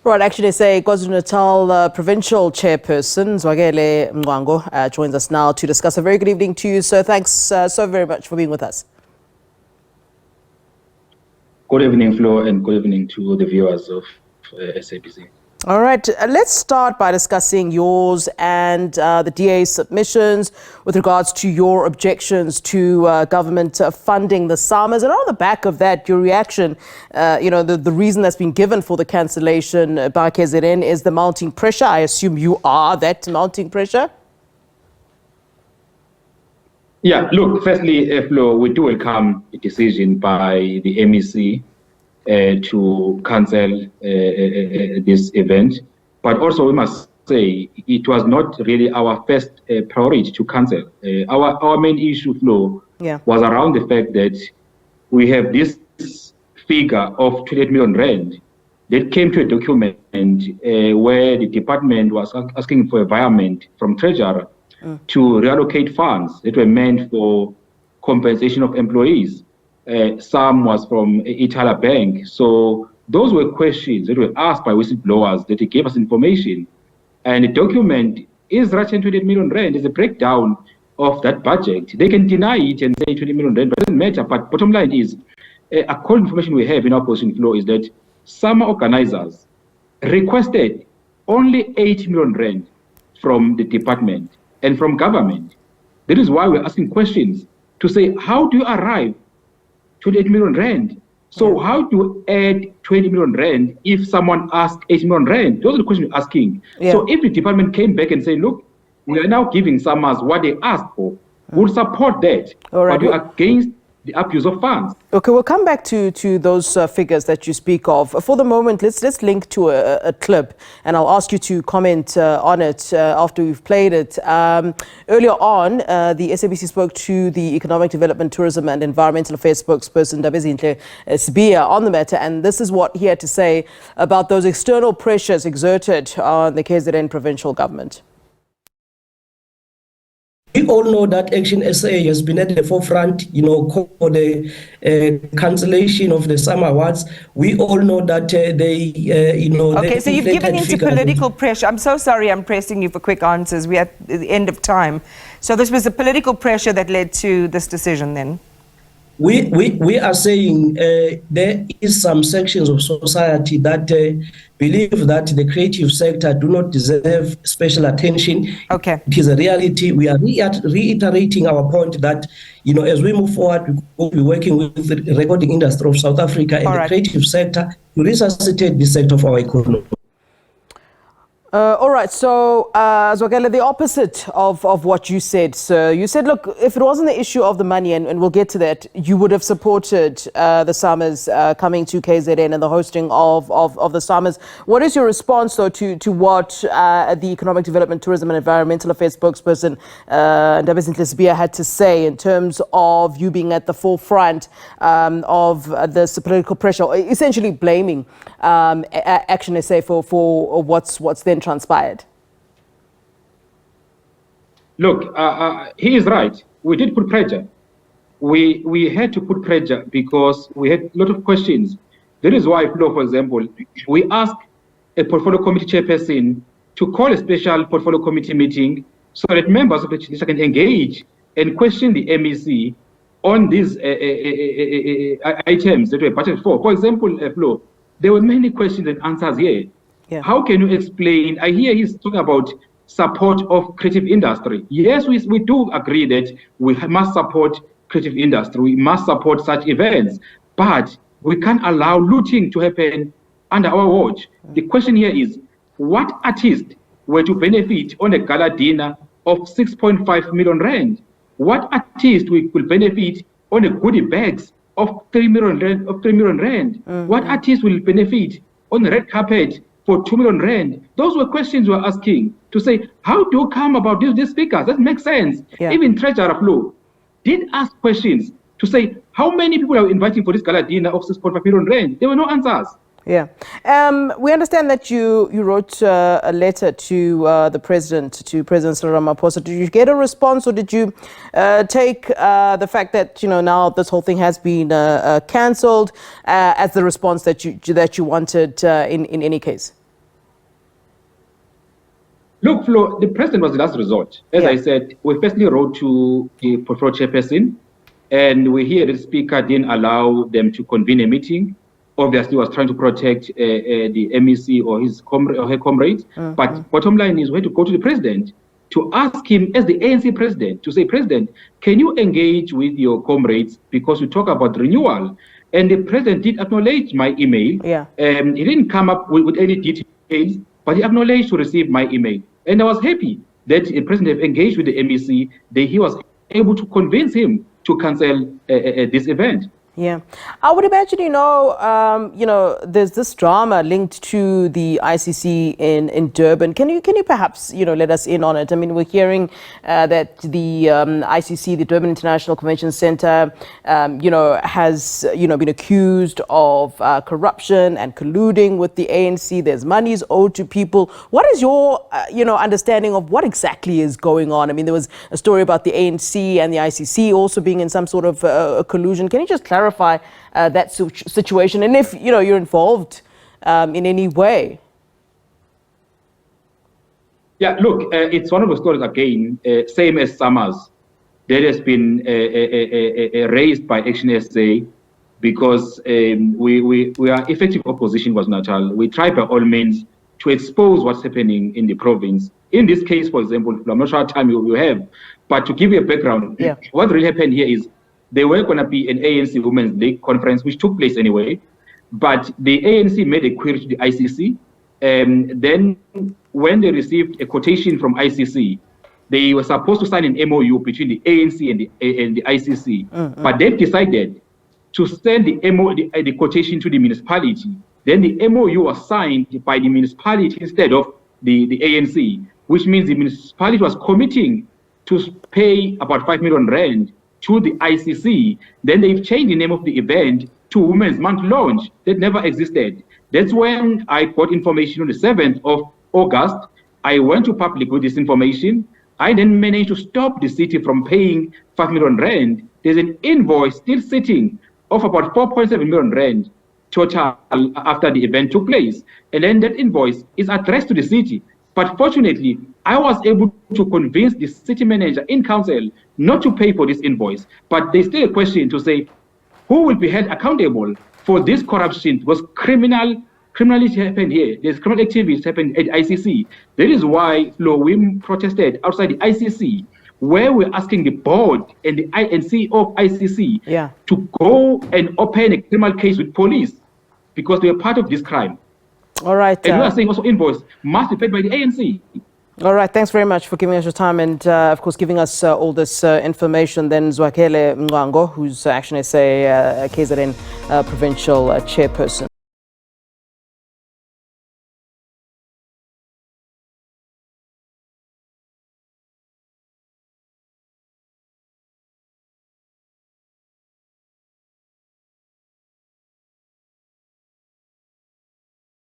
Right, ActionSA KwaZulu-Natal Provincial Chairperson Zwakele Mncwango joins us now to discuss. A very good evening to you, sir. Thanks so very much for being with us. Good evening, Flo, and good evening to the viewers of SABC. All right, let's start by discussing yours and the DA's submissions with regards to your objections to government funding the SAMAs. And on the back of that, your reaction, the reason that's been given for the cancellation by KZN is the mounting pressure. I assume you are that mounting pressure? Yeah, look, firstly, Flo, we do welcome the decision by the MEC to cancel this event. But also we must say it was not really our first priority to cancel. Our main issue, Flo, was around the fact that we have this figure of 28 million rand that came to a document where the department was asking for a environment from Treasury to reallocate funds that were meant for compensation of employees. Some was from Itala Bank. So those were questions that were asked by whistleblowers that they gave us information. And the document is written 28 million rand. There's a breakdown of that budget. They can deny it and say 20 million rand, but it doesn't matter. But bottom line is, according to information we have in our position, Flo, is that some organizers requested only 8 million rand from the department and from government. That is why we're asking questions to say, how do you arrive 28 million rand? So how do you add 20 million rand if someone asks 8 million rand? Those are the questions we're asking. So if the department came back and say, look, we are now giving SAMAs what they asked for, we'll support that. But we're against the abuse of funds. Okay, we'll come back to those figures that you speak of. For the moment, let's link to a clip, and I'll ask you to comment on it after we've played it. Earlier on, the SABC spoke to the Economic Development, Tourism and Environmental Affairs spokesperson, Cancellation, on the matter, and this is what he had to say about those external pressures exerted on the KZN provincial government. We all know that ActionSA has been at the forefront, for the cancellation of the SAMA awards. We all know that Okay, so you've given into political pressure. I'm so sorry I'm pressing you for quick answers. We're at the end of time. So this was the political pressure that led to this decision then? We are saying there is some sections of society that believe that the creative sector do not deserve special attention. Okay. It is a reality. We are reiterating our point that, as we move forward, we will be working with the recording industry of South Africa and the creative sector to resuscitate the sector of our economy. All right, so Zwakele, the opposite of what you said, sir. You said, look, if it wasn't the issue of the money, and we'll get to that, you would have supported the SAMAs coming to KZN and the hosting of the SAMAs. What is your response, though, to what the Economic Development, Tourism and Environmental Affairs spokesperson, Cancellation, had to say in terms of you being at the forefront of this political pressure, essentially blaming ActionSA for what's then transpired? Look, he is right. We did put pressure. We had to put pressure because we had a lot of questions. That is why, for example, we asked a portfolio committee chairperson to call a special portfolio committee meeting so that members of the legislature can engage and question the MEC on these items that were budgeted for. For example, Flo, there were many questions and answers here. How can you explain? I hear he's talking about support of creative industry. Yes, we do agree that we must support creative industry. We must support such events, but we can't allow looting to happen under our watch. The question here is, what artists were to benefit on a gala dinner of 6.5 million rand? What artists will benefit on a goodie bags of 3 million rand? What artists will benefit on the red carpet for 2 million rand? Those were questions we were asking to say, how do you come about these figures? That makes sense. Even Treasurer Flo did ask questions to say, how many people are inviting for this gala dinner of 6.5 million rand? There were no answers. We understand that you wrote a letter to the president, to President Cyril Ramaphosa. Did you get a response, or did you take the fact that now this whole thing has been cancelled as the response that you wanted in any case? Look, Flo, the president was the last resort. As I said, we firstly wrote to the Provincial Chairperson, and we hear the speaker didn't allow them to convene a meeting. Obviously, was trying to protect the MEC or her comrades. But bottom line is we had to go to the president to ask him, as the ANC president, to say, President, can you engage with your comrades because we talk about renewal? And the president did acknowledge my email. He didn't come up with any details, but he acknowledged to receive my email. And I was happy that the president engaged with the MEC, that he was able to convince him to cancel this event. Yeah, I would imagine, there's this drama linked to the ICC in Durban. Can you perhaps, let us in on it? I mean, we're hearing that the ICC, the Durban International Convention Center, has, been accused of corruption and colluding with the ANC. There's monies owed to people. What is your, understanding of what exactly is going on? I mean, there was a story about the ANC and the ICC also being in some sort of collusion. Can you just clarify that situation, and if you're involved in any way? Yeah, look, it's one of the stories again, same as Summers, that has been raised by ActionSA because we are effective opposition KwaZulu-Natal. We try by all means to expose what's happening in the province. In this case, for example, I'm not sure how time you have, but to give you a background, what really happened here is there were going to be an ANC Women's League conference, which took place anyway, but the ANC made a query to the ICC. Then when they received a quotation from ICC, they were supposed to sign an MOU between the ANC and the ICC, but they've decided to send the quotation to the municipality. Then the MOU was signed by the municipality instead of the ANC, which means the municipality was committing to pay about 5 million rand to the ICC. Then they've changed the name of the event to Women's Month Launch. That never existed. That's when I got information on the 7th of August. I went to public with this information. I then managed to stop the city from paying 5 million rand. There's an invoice still sitting of about 4.7 million rand total after the event took place. And then that invoice is addressed to the city. But fortunately, I was able to convince the city manager in council not to pay for this invoice. But there's still a question to say, who will be held accountable for this corruption? Because criminality happened here. There's criminal activities happened at ICC. That is why, Flo, we protested outside the ICC, where we're asking the board and the CEO of ICC to go and open a criminal case with police because they are part of this crime. All right. And we are saying also invoice must be paid by the ANC. All right. Thanks very much for giving us your time and, of course, giving us all this information. Then Zwakele Mncwango, who's ActionSA KZN Provincial Chairperson.